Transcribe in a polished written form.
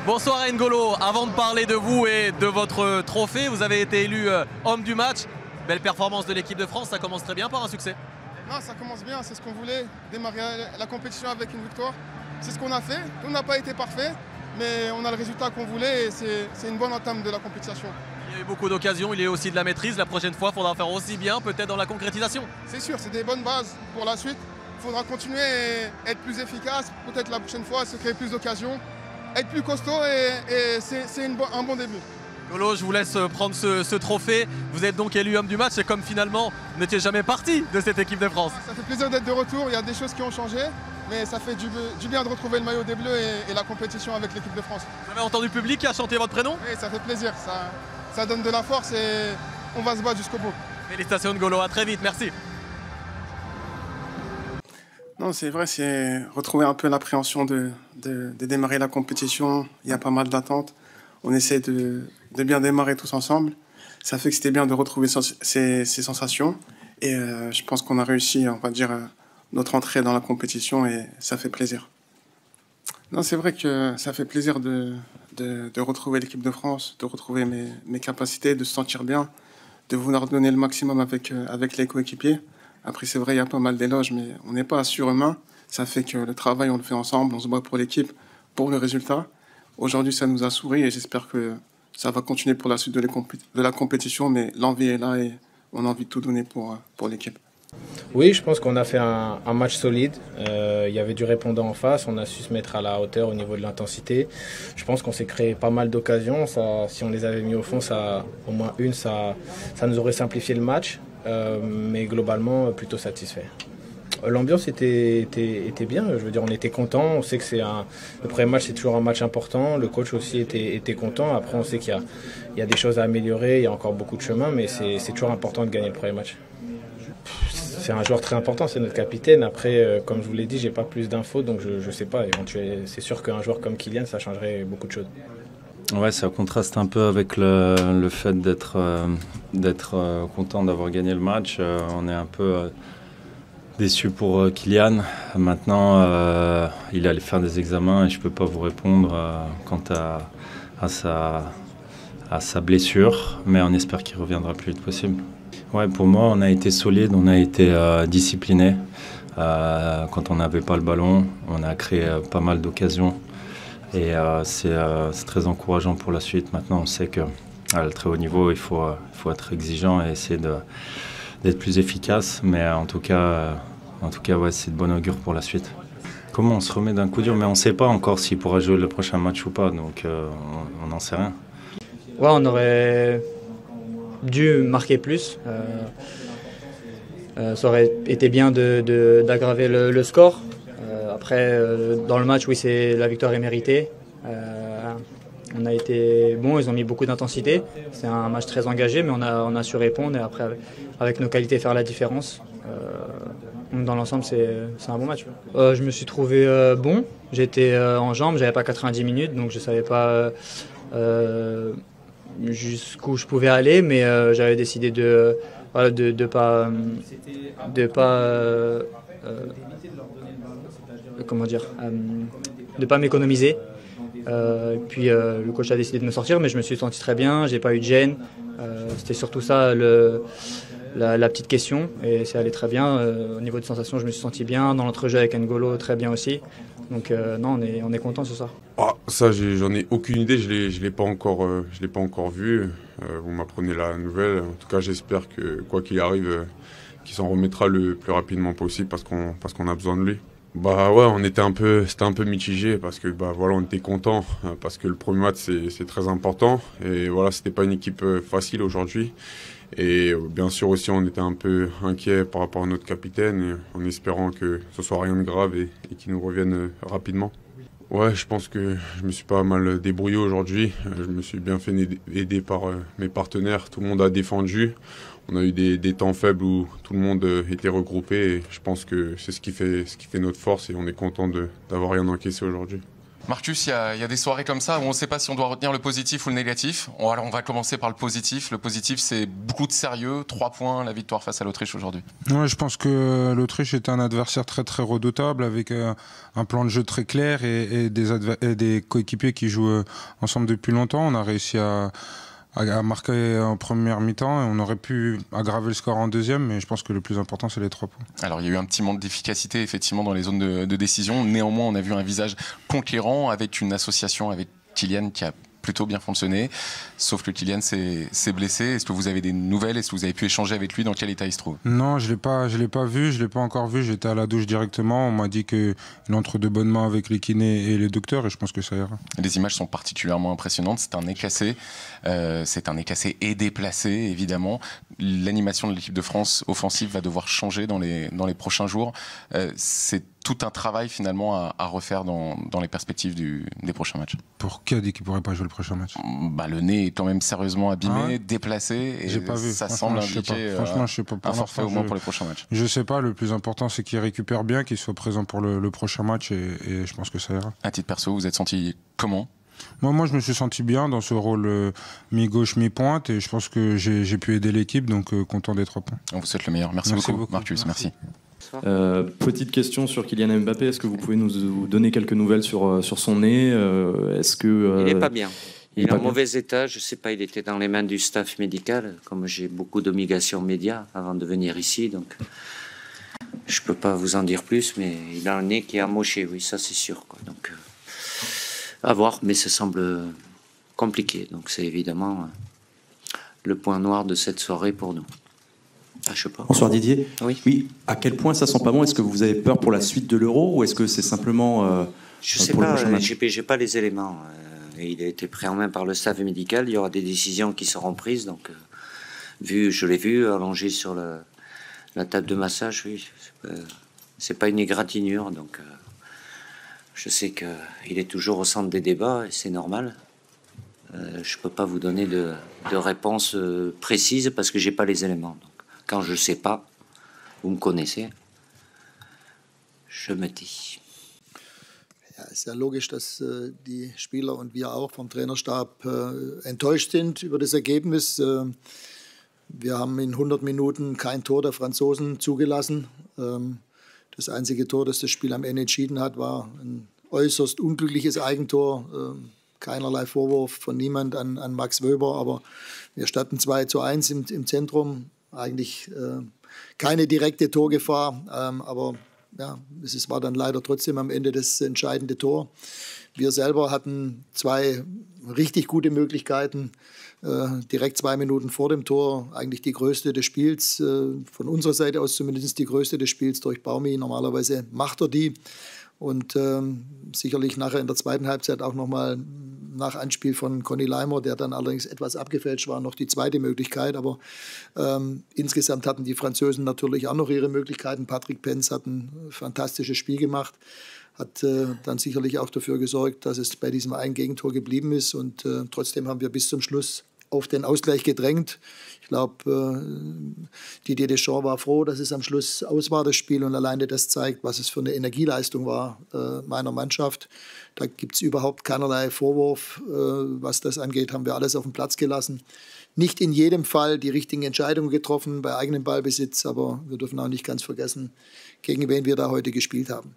Bonsoir N'Golo, avant de parler de vous et de votre trophée, vous avez été élu homme du match. Belle performance de l'équipe de France, ça commence très bien par un succès. Non, ça commence bien, c'est ce qu'on voulait, démarrer la compétition avec une victoire. C'est ce qu'on a fait, on n'a pas été parfait, mais on a le résultat qu'on voulait et c'est une bonne entame de la compétition. Il y a eu beaucoup d'occasions, il y a eu aussi de la maîtrise. La prochaine fois, il faudra faire aussi bien, peut-être dans la concrétisation. C'est sûr, c'est des bonnes bases pour la suite. Il faudra continuer et être plus efficace, peut-être la prochaine fois, se créer plus d'occasions, être plus costaud et c'est un bon début. N'Golo, je vous laisse prendre ce trophée. Vous êtes donc élu homme du match et comme finalement vous n'étiez jamais parti de cette équipe de France. Ça fait plaisir d'être de retour, il y a des choses qui ont changé, mais ça fait du bien de retrouver le maillot des Bleus et la compétition avec l'équipe de France. Vous avez entendu le public qui a chanté votre prénom? Oui, ça fait plaisir, ça donne de la force et on va se battre jusqu'au bout. Félicitations N'Golo, à très vite, merci. Non, c'est vrai, c'est retrouver un peu l'appréhension de démarrer la compétition. Il y a pas mal d'attentes. On essaie de bien démarrer tous ensemble. Ça fait que c'était bien de retrouver ces sensations. Et je pense qu'on a réussi, on va dire, notre entrée dans la compétition et ça fait plaisir. Non, c'est vrai que ça fait plaisir de retrouver l'équipe de France, de retrouver mes capacités, de se sentir bien, de vouloir donner le maximum avec les coéquipiers. Après, c'est vrai, il y a pas mal d'éloges, mais on n'est pas surhumain. Ça fait que le travail, on le fait ensemble, on se bat pour l'équipe, pour le résultat. Aujourd'hui, ça nous a souri et j'espère que ça va continuer pour la suite de la compétition, mais l'envie est là et on a envie de tout donner pour l'équipe. Oui, je pense qu'on a fait un match solide. Il y avait du répondant en face, on a su se mettre à la hauteur au niveau de l'intensité. Je pense qu'on s'est créé pas mal d'occasions. Si on les avait mis au fond, au moins une, ça nous aurait simplifié le match. Mais globalement, plutôt satisfait. L'ambiance était bien, je veux dire, on était content. On sait que le premier match, c'est toujours un match important. Le coach aussi était content. Après, on sait qu'il y a des choses à améliorer, il y a encore beaucoup de chemin, mais c'est toujours important de gagner le premier match. C'est un joueur très important, c'est notre capitaine. Après, comme je vous l'ai dit, j'ai pas plus d'infos, donc je sais pas. C'est sûr qu'un joueur comme Kylian, ça changerait beaucoup de choses. Ouais, ça contraste un peu avec le fait d'être content d'avoir gagné le match. On est un peu déçu pour Kylian. Maintenant, il allait faire des examens et je peux pas vous répondre quant à sa blessure, mais on espère qu'il reviendra le plus vite possible. Ouais, pour moi, on a été solide, on a été discipliné. Quand on n'avait pas le ballon, on a créé pas mal d'occasions. Et c'est très encourageant pour la suite. Maintenant, on sait qu'à le très haut niveau, il faut être exigeant et essayer d'être plus efficace. Mais en tout cas ouais, c'est de bon augure pour la suite. Comment on se remet d'un coup dur? Mais on ne sait pas encore s'il pourra jouer le prochain match ou pas, donc on n'en sait rien. Ouais, on aurait dû marquer plus. Ça aurait été bien d'aggraver le score. Après, dans le match, oui, la victoire est méritée. On a été bons, ils ont mis beaucoup d'intensité. C'est un match très engagé, mais on a su répondre et après, avec nos qualités, faire la différence. Dans l'ensemble, c'est un bon match. Je me suis trouvé bon. J'étais en jambes, j'avais pas 90 minutes, donc je savais pas jusqu'où je pouvais aller, mais j'avais décidé de pas de pas m'économiser. Puis le coach a décidé de me sortir, mais je me suis senti très bien, j'ai pas eu de gêne. C'était surtout ça la petite question, et c'est allé très bien. Au niveau de sensations, je me suis senti bien. Dans l'entrejeu avec N'Golo, très bien aussi. Donc non, on est content sur ça. Ça, j'en ai aucune idée, je l'ai pas encore vu. Vous m'apprenez la nouvelle. En tout cas, j'espère que quoi qu'il arrive, qu'il s'en remettra le plus rapidement possible parce qu'on a besoin de lui. Ouais, c'était un peu mitigé parce que voilà, on était content parce que le premier match c'est très important et voilà, c'était pas une équipe facile aujourd'hui. Et bien sûr aussi on était un peu inquiet par rapport à notre capitaine, en espérant que ce soit rien de grave et qu'il nous revienne rapidement. Ouais, je pense que je me suis pas mal débrouillé aujourd'hui. Je me suis bien fait aider par mes partenaires. Tout le monde a défendu. On a eu des temps faibles où tout le monde était regroupé. Et je pense que c'est ce qui fait notre force et on est content d'avoir rien encaissé aujourd'hui. Marcus, il y a des soirées comme ça où on ne sait pas si on doit retenir le positif ou le négatif. Alors on va commencer par le positif. Le positif, c'est beaucoup de sérieux. 3 points, la victoire face à l'Autriche aujourd'hui. Ouais, je pense que l'Autriche est un adversaire très très redoutable avec un plan de jeu très clair et des coéquipiers qui jouent ensemble depuis longtemps. On a réussi à marquer en première mi-temps et on aurait pu aggraver le score en deuxième, mais je pense que le plus important, c'est les 3 points. Alors, il y a eu un petit manque d'efficacité, effectivement, dans les zones de décision. Néanmoins, on a vu un visage conquérant avec une association avec Kylian qui a plutôt bien fonctionné. Sauf que Kylian s'est blessé. Est-ce que vous avez des nouvelles? Est-ce que vous avez pu échanger avec lui? Dans quel état il se trouve? Non, je l'ai pas vu, je l'ai pas encore vu. J'étais à la douche directement. On m'a dit qu'il entre de bonnes mains avec les kinés et les docteurs, et je pense que ça ira. Les images sont particulièrement impressionnantes. C'est un nez cassé. C'est un nez cassé et déplacé, évidemment. L'animation de l'équipe de France offensive va devoir changer dans les prochains jours. C'est tout un travail finalement à refaire dans les perspectives des prochains matchs. Pour qui a dit qu'il ne pourrait pas jouer le prochain match? Le nez est quand même sérieusement abîmé, déplacé, et pas vu. Ça semble indiquer un forfait au moins pour les prochains matchs. Je ne sais pas, le plus important c'est qu'il récupère bien, qu'il soit présent pour le prochain match, et je pense que ça ira. À titre perso, vous êtes senti comment? Moi, je me suis senti bien dans ce rôle mi-gauche, mi-pointe, et je pense que j'ai pu aider l'équipe, donc content des 3 points. On vous souhaite le meilleur. Merci beaucoup, Marcus. Merci. Petite question sur Kylian Mbappé. Est-ce que vous pouvez nous donner quelques nouvelles sur son nez? Est-ce que il n'est pas bien. Il est en mauvais état. Je ne sais pas, il était dans les mains du staff médical. Comme j'ai beaucoup d'obligations médias avant de venir ici, donc je ne peux pas vous en dire plus, mais il a un nez qui est amoché, oui, ça c'est sûr, quoi. Donc, à voir, mais ça semble compliqué. Donc c'est évidemment le point noir de cette soirée pour nous. Ah, je sais pas. Bonsoir Didier. Oui. À quel point ça sent pas bon? Est-ce que vous avez peur pour la suite de l'Euro, ou est-ce que c'est simplement je sais pas, j'ai pas les éléments. Il a été pris en main par le staff médical. Il y aura des décisions qui seront prises. Donc, je l'ai vu allongé sur la table de massage. Oui, c'est pas une égratignure. Donc, je sais qu'il est toujours au centre des débats et c'est normal. Je peux pas vous donner de réponse précise parce que j'ai pas les éléments. Donc, quand je ne sais pas, vous me connaissez, je me tais. Ja, es ist ja logisch, dass die Spieler und wir auch vom Trainerstab enttäuscht sind über das Ergebnis. Wir haben in 100 Minuten kein Tor der Franzosen zugelassen. Das einzige Tor, das das Spiel am Ende entschieden hat, war ein äußerst unglückliches Eigentor. Keinerlei Vorwurf von niemand an Max Wöber, aber wir standen 2:1 im Zentrum. Eigentlich keine direkte Torgefahr, aber ja, es war dann leider trotzdem am Ende das entscheidende Tor. Wir selber hatten 2 richtig gute Möglichkeiten, direkt 2 Minuten vor dem Tor, eigentlich die größte des Spiels, von unserer Seite aus zumindest die größte des Spiels durch Baumi. Normalerweise macht er die. Und sicherlich nachher in der zweiten Halbzeit auch nochmal nach Anspiel von Conny Leimer, der dann allerdings etwas abgefälscht war, noch die zweite Möglichkeit. Aber insgesamt hatten die Franzosen natürlich auch noch ihre Möglichkeiten. Patrick Penz hat ein fantastisches Spiel gemacht, hat dann sicherlich auch dafür gesorgt, dass es bei diesem einen Gegentor geblieben ist. Und trotzdem haben wir bis zum Schluss auf den Ausgleich gedrängt. Ich glaube, Didier Deschamps war froh, dass es am Schluss aus war, das Spiel. Und alleine das zeigt, was es für eine Energieleistung war meiner Mannschaft. Da gibt es überhaupt keinerlei Vorwurf. Was das angeht, haben wir alles auf den Platz gelassen. Nicht in jedem Fall die richtigen Entscheidungen getroffen bei eigenem Ballbesitz. Aber wir dürfen auch nicht ganz vergessen, gegen wen wir da heute gespielt haben.